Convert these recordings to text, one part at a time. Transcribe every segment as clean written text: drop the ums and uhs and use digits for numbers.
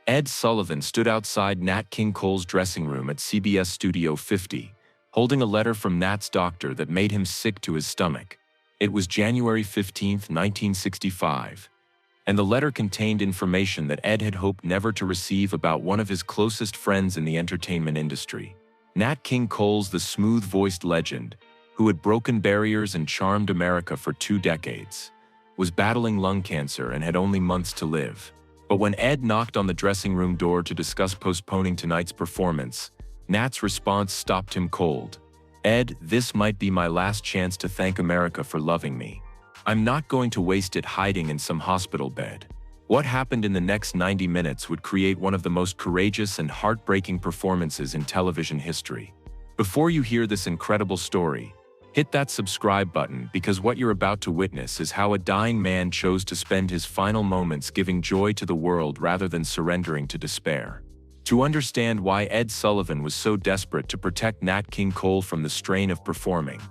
Ed Sullivan stood outside Nat King Cole's dressing room at CBS Studio 50, holding a letter from Nat's doctor that made him sick to his stomach. It was January 15, 1965, and the letter contained information that Ed had hoped never to receive about one of his closest friends in the entertainment industry. Nat King Cole's the smooth-voiced legend, who had broken barriers and charmed America for 2 decades, was battling lung cancer and had only months to live. But when Ed knocked on the dressing room door to discuss postponing tonight's performance, Nat's response stopped him cold. "Ed, this might be my last chance to thank America for loving me. I'm not going to waste it hiding in some hospital bed." What happened in the next 90 minutes would create one of the most courageous and heartbreaking performances in television history. Before you hear this incredible story, hit that subscribe button, because what you're about to witness is how a dying man chose to spend his final moments giving joy to the world rather than surrendering to despair. To understand why Ed Sullivan was so desperate to protect Nat King Cole from the strain of performing,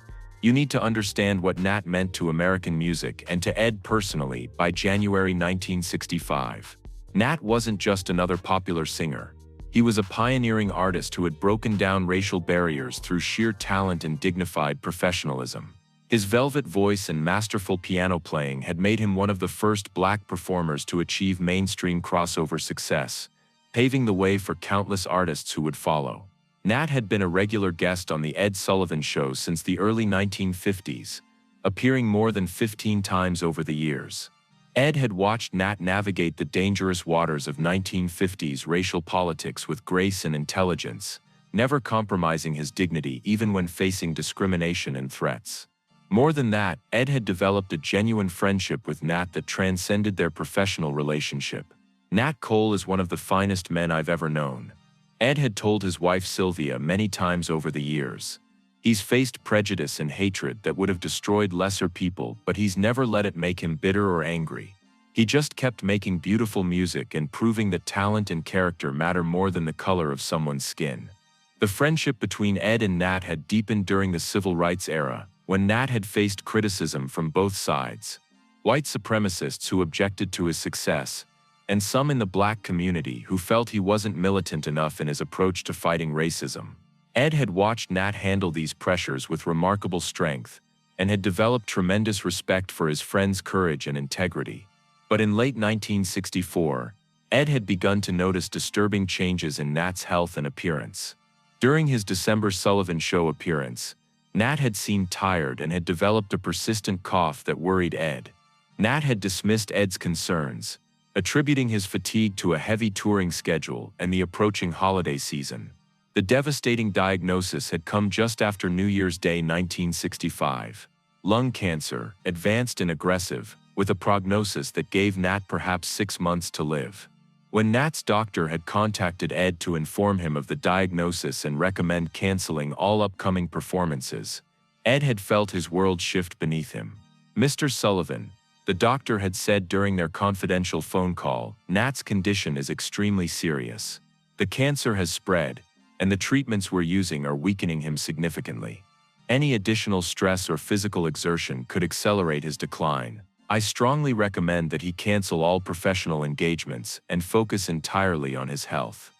you need to understand what Nat meant to American music and to Ed personally. By January 1965, Nat wasn't just another popular singer. He was a pioneering artist who had broken down racial barriers through sheer talent and dignified professionalism. His velvet voice and masterful piano playing had made him one of the first black performers to achieve mainstream crossover success, paving the way for countless artists who would follow. Nat had been a regular guest on The Ed Sullivan Show since the early 1950s, appearing more than 15 times over the years. Ed had watched Nat navigate the dangerous waters of 1950s racial politics with grace and intelligence, never compromising his dignity even when facing discrimination and threats. More than that, Ed had developed a genuine friendship with Nat that transcended their professional relationship. "Nat Cole is one of the finest men I've ever known," Ed had told his wife Sylvia many times over the years. "He's faced prejudice and hatred that would have destroyed lesser people, but he's never let it make him bitter or angry. He just kept making beautiful music and proving that talent and character matter more than the color of someone's skin." The friendship between Ed and Nat had deepened during the civil rights era, when Nat had faced criticism from both sides: white supremacists who objected to his success, and some in the black community who felt he wasn't militant enough in his approach to fighting racism. Ed had watched Nat handle these pressures with remarkable strength, and had developed tremendous respect for his friend's courage and integrity. But in late 1964, Ed had begun to notice disturbing changes in Nat's health and appearance. During his December Sullivan Show appearance, Nat had seemed tired and had developed a persistent cough that worried Ed. Nat had dismissed Ed's concerns, attributing his fatigue to a heavy touring schedule and the approaching holiday season. The devastating diagnosis had come just after New Year's Day 1965. Lung cancer, advanced and aggressive, with a prognosis that gave Nat perhaps 6 months to live. When Nat's doctor had contacted Ed to inform him of the diagnosis and recommend canceling all upcoming performances, Ed had felt his world shift beneath him. "Mr. Sullivan," the doctor had said during their confidential phone call, "Nat's condition is extremely serious. The cancer has spread, and the treatments we're using are weakening him significantly. Any additional stress or physical exertion could accelerate his decline. I strongly recommend that he cancel all professional engagements and focus entirely on his health."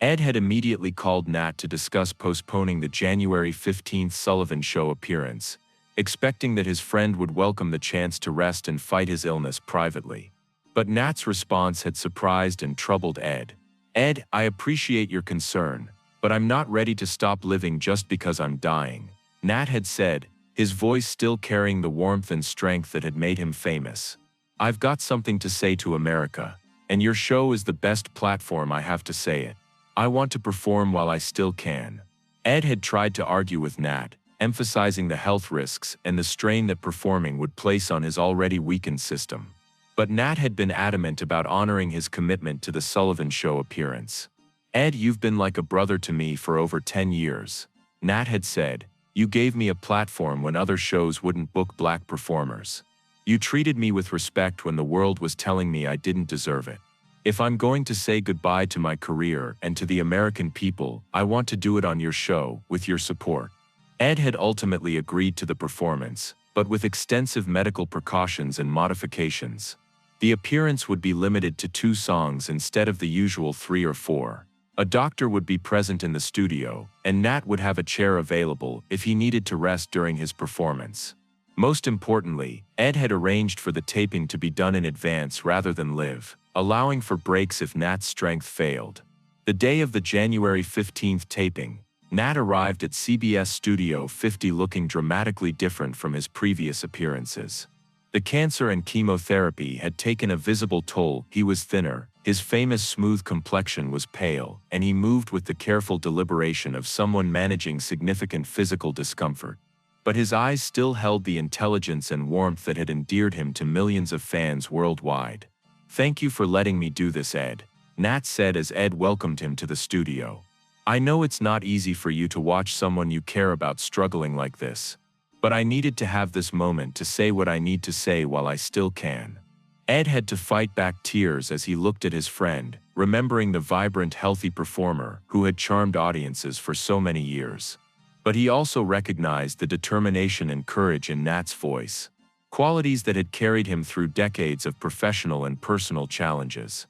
Ed had immediately called Nat to discuss postponing the January 15th Sullivan Show appearance, expecting that his friend would welcome the chance to rest and fight his illness privately. But Nat's response had surprised and troubled Ed. "Ed, I appreciate your concern, but I'm not ready to stop living just because I'm dying," Nat had said, his voice still carrying the warmth and strength that had made him famous. "I've got something to say to America, and your show is the best platform I have to say it. I want to perform while I still can." Ed had tried to argue with Nat, emphasizing the health risks and the strain that performing would place on his already weakened system. But Nat had been adamant about honoring his commitment to the Sullivan Show appearance. "Ed, you've been like a brother to me for over 10 years, Nat had said. "You gave me a platform when other shows wouldn't book black performers. You treated me with respect when the world was telling me I didn't deserve it. If I'm going to say goodbye to my career and to the American people, I want to do it on your show, with your support." Ed had ultimately agreed to the performance, but with extensive medical precautions and modifications. The appearance would be limited to 2 songs instead of the usual 3 or 4. A doctor would be present in the studio, and Nat would have a chair available if he needed to rest during his performance. Most importantly, Ed had arranged for the taping to be done in advance rather than live, allowing for breaks if Nat's strength failed. The day of the January 15th taping, Nat arrived at CBS Studio 50 looking dramatically different from his previous appearances. The cancer and chemotherapy had taken a visible toll. He was thinner, his famous smooth complexion was pale, and he moved with the careful deliberation of someone managing significant physical discomfort. But his eyes still held the intelligence and warmth that had endeared him to millions of fans worldwide. "Thank you for letting me do this, Ed," Nat said as Ed welcomed him to the studio. "I know it's not easy for you to watch someone you care about struggling like this. But I needed to have this moment to say what I need to say while I still can." Ed had to fight back tears as he looked at his friend, remembering the vibrant, healthy performer who had charmed audiences for so many years. But he also recognized the determination and courage in Nat's voice, qualities that had carried him through decades of professional and personal challenges.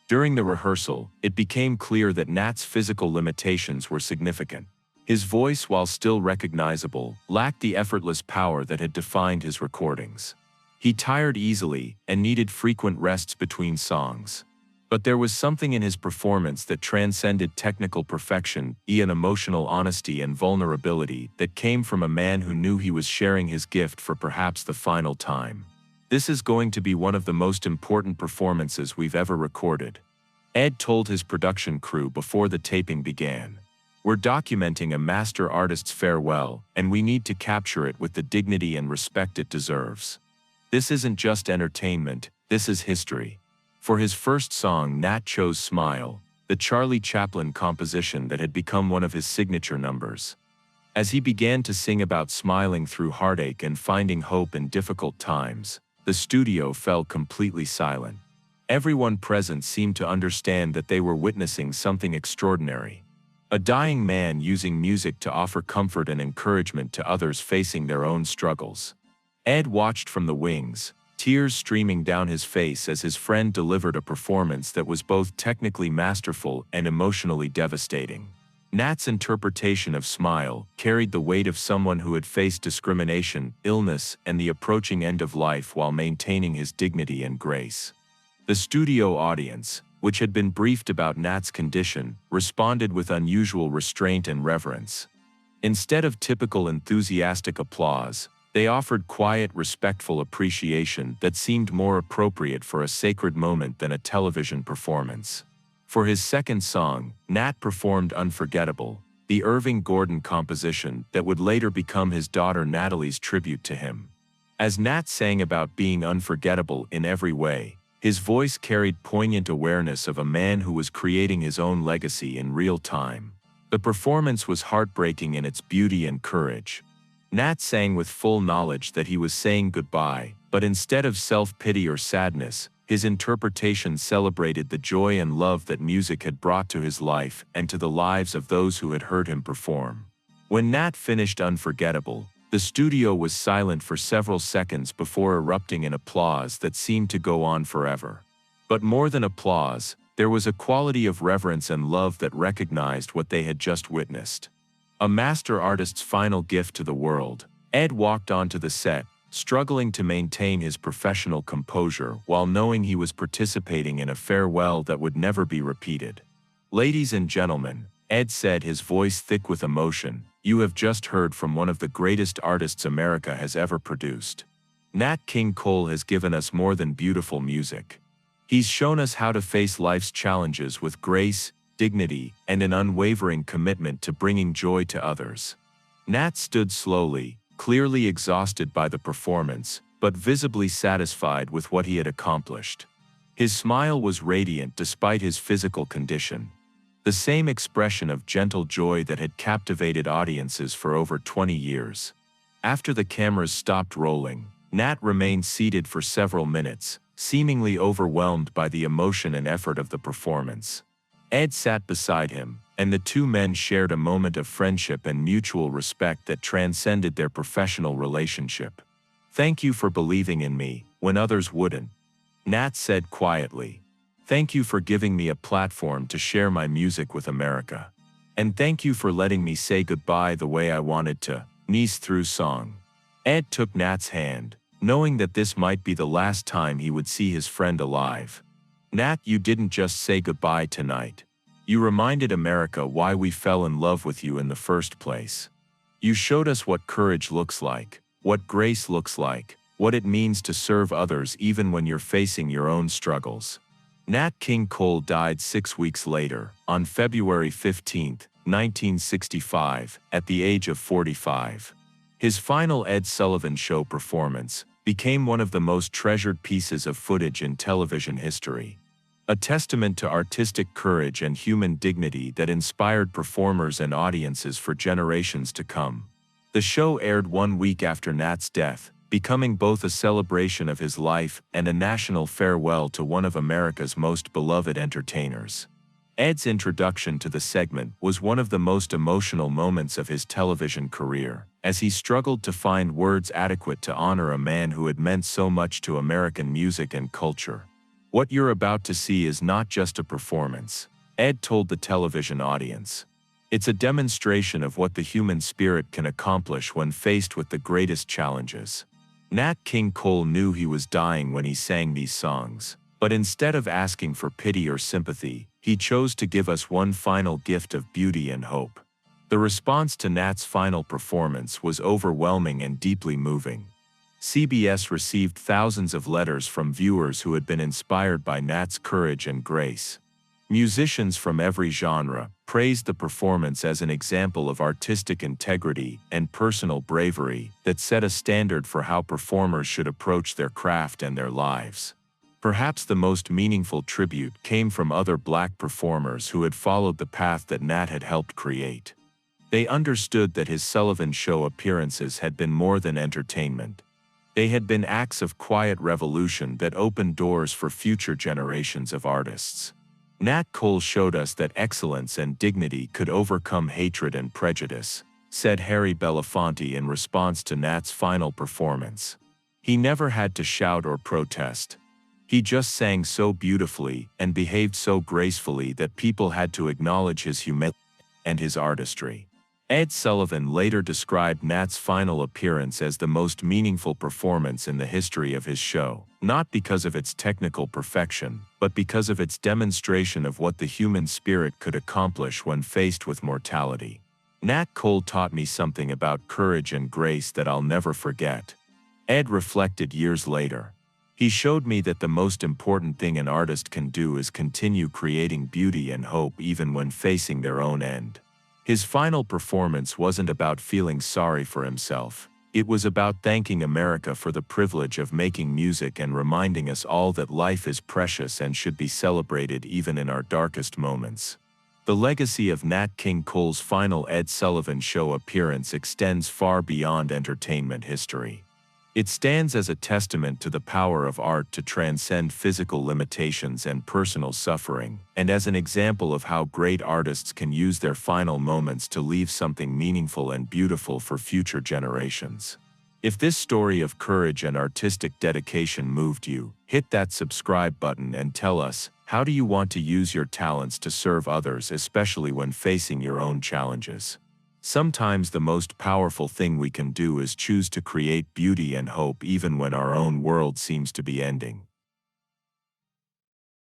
During the rehearsal, it became clear that Nat's physical limitations were significant. His voice, while still recognizable, lacked the effortless power that had defined his recordings. He tired easily and needed frequent rests between songs. But there was something in his performance that transcended technical perfection, an emotional honesty and vulnerability that came from a man who knew he was sharing his gift for perhaps the final time. "This is going to be one of the most important performances we've ever recorded," Ed told his production crew before the taping began. "We're documenting a master artist's farewell, and we need to capture it with the dignity and respect it deserves. This isn't just entertainment, this is history." For his first song, Nat chose "Smile," the Charlie Chaplin composition that had become one of his signature numbers. As he began to sing about smiling through heartache and finding hope in difficult times, the studio fell completely silent. Everyone present seemed to understand that they were witnessing something extraordinary. A dying man using music to offer comfort and encouragement to others facing their own struggles. Ed watched from the wings, tears streaming down his face as his friend delivered a performance that was both technically masterful and emotionally devastating. Nat's interpretation of "Smile" carried the weight of someone who had faced discrimination, illness, and the approaching end of life while maintaining his dignity and grace. The studio audience, which had been briefed about Nat's condition, responded with unusual restraint and reverence. Instead of typical enthusiastic applause, they offered quiet, respectful appreciation that seemed more appropriate for a sacred moment than a television performance. For his second song, Nat performed "Unforgettable," the Irving Gordon composition that would later become his daughter Natalie's tribute to him. As Nat sang about being unforgettable in every way, his voice carried poignant awareness of a man who was creating his own legacy in real time. The performance was heartbreaking in its beauty and courage. Nat sang with full knowledge that he was saying goodbye, but instead of self-pity or sadness, his interpretation celebrated the joy and love that music had brought to his life and to the lives of those who had heard him perform. When Nat finished "Unforgettable," the studio was silent for several seconds before erupting in applause that seemed to go on forever. But more than applause, there was a quality of reverence and love that recognized what they had just witnessed. A master artist's final gift to the world. Ed walked onto the set, struggling to maintain his professional composure while knowing he was participating in a farewell that would never be repeated. "Ladies and gentlemen," Ed said, his voice thick with emotion, "you have just heard from one of the greatest artists America has ever produced. Nat King Cole has given us more than beautiful music. He's shown us how to face life's challenges with grace, dignity, and an unwavering commitment to bringing joy to others." Nat stood slowly, clearly exhausted by the performance, but visibly satisfied with what he had accomplished. His smile was radiant despite his physical condition. The same expression of gentle joy that had captivated audiences for over 20 years. After the cameras stopped rolling, Nat remained seated for several minutes, seemingly overwhelmed by the emotion and effort of the performance. Ed sat beside him, and the two men shared a moment of friendship and mutual respect that transcended their professional relationship. "Thank you for believing in me when others wouldn't," Nat said quietly. "Thank you for giving me a platform to share my music with America. And thank you for letting me say goodbye the way I wanted to, knees through song." Ed took Nat's hand, knowing that this might be the last time he would see his friend alive. "Nat, you didn't just say goodbye tonight. You reminded America why we fell in love with you in the first place. You showed us what courage looks like, what grace looks like, what it means to serve others even when you're facing your own struggles." Nat King Cole died 6 weeks later, on February 15, 1965, at the age of 45. His final Ed Sullivan Show performance became one of the most treasured pieces of footage in television history. A testament to artistic courage and human dignity that inspired performers and audiences for generations to come. The show aired 1 week after Nat's death, becoming both a celebration of his life and a national farewell to one of America's most beloved entertainers. Ed's introduction to the segment was one of the most emotional moments of his television career, as he struggled to find words adequate to honor a man who had meant so much to American music and culture. "What you're about to see is not just a performance," Ed told the television audience. "It's a demonstration of what the human spirit can accomplish when faced with the greatest challenges." Nat King Cole knew he was dying when he sang these songs, but instead of asking for pity or sympathy, he chose to give us one final gift of beauty and hope. The response to Nat's final performance was overwhelming and deeply moving. CBS received thousands of letters from viewers who had been inspired by Nat's courage and grace. Musicians from every genre praised the performance as an example of artistic integrity and personal bravery that set a standard for how performers should approach their craft and their lives. Perhaps the most meaningful tribute came from other Black performers who had followed the path that Nat had helped create. They understood that his Sullivan Show appearances had been more than entertainment. They had been acts of quiet revolution that opened doors for future generations of artists. "Nat Cole showed us that excellence and dignity could overcome hatred and prejudice," said Harry Belafonte in response to Nat's final performance. "He never had to shout or protest. He just sang so beautifully and behaved so gracefully that people had to acknowledge his humanity and his artistry." Ed Sullivan later described Nat's final appearance as the most meaningful performance in the history of his show, not because of its technical perfection, but because of its demonstration of what the human spirit could accomplish when faced with mortality. "Nat Cole taught me something about courage and grace that I'll never forget," Ed reflected years later. "He showed me that the most important thing an artist can do is continue creating beauty and hope even when facing their own end." His final performance wasn't about feeling sorry for himself. It was about thanking America for the privilege of making music and reminding us all that life is precious and should be celebrated even in our darkest moments. The legacy of Nat King Cole's final Ed Sullivan Show appearance extends far beyond entertainment history. It stands as a testament to the power of art to transcend physical limitations and personal suffering, and as an example of how great artists can use their final moments to leave something meaningful and beautiful for future generations. If this story of courage and artistic dedication moved you, hit that subscribe button and tell us, how do you want to use your talents to serve others, especially when facing your own challenges? Sometimes the most powerful thing we can do is choose to create beauty and hope even when our own world seems to be ending.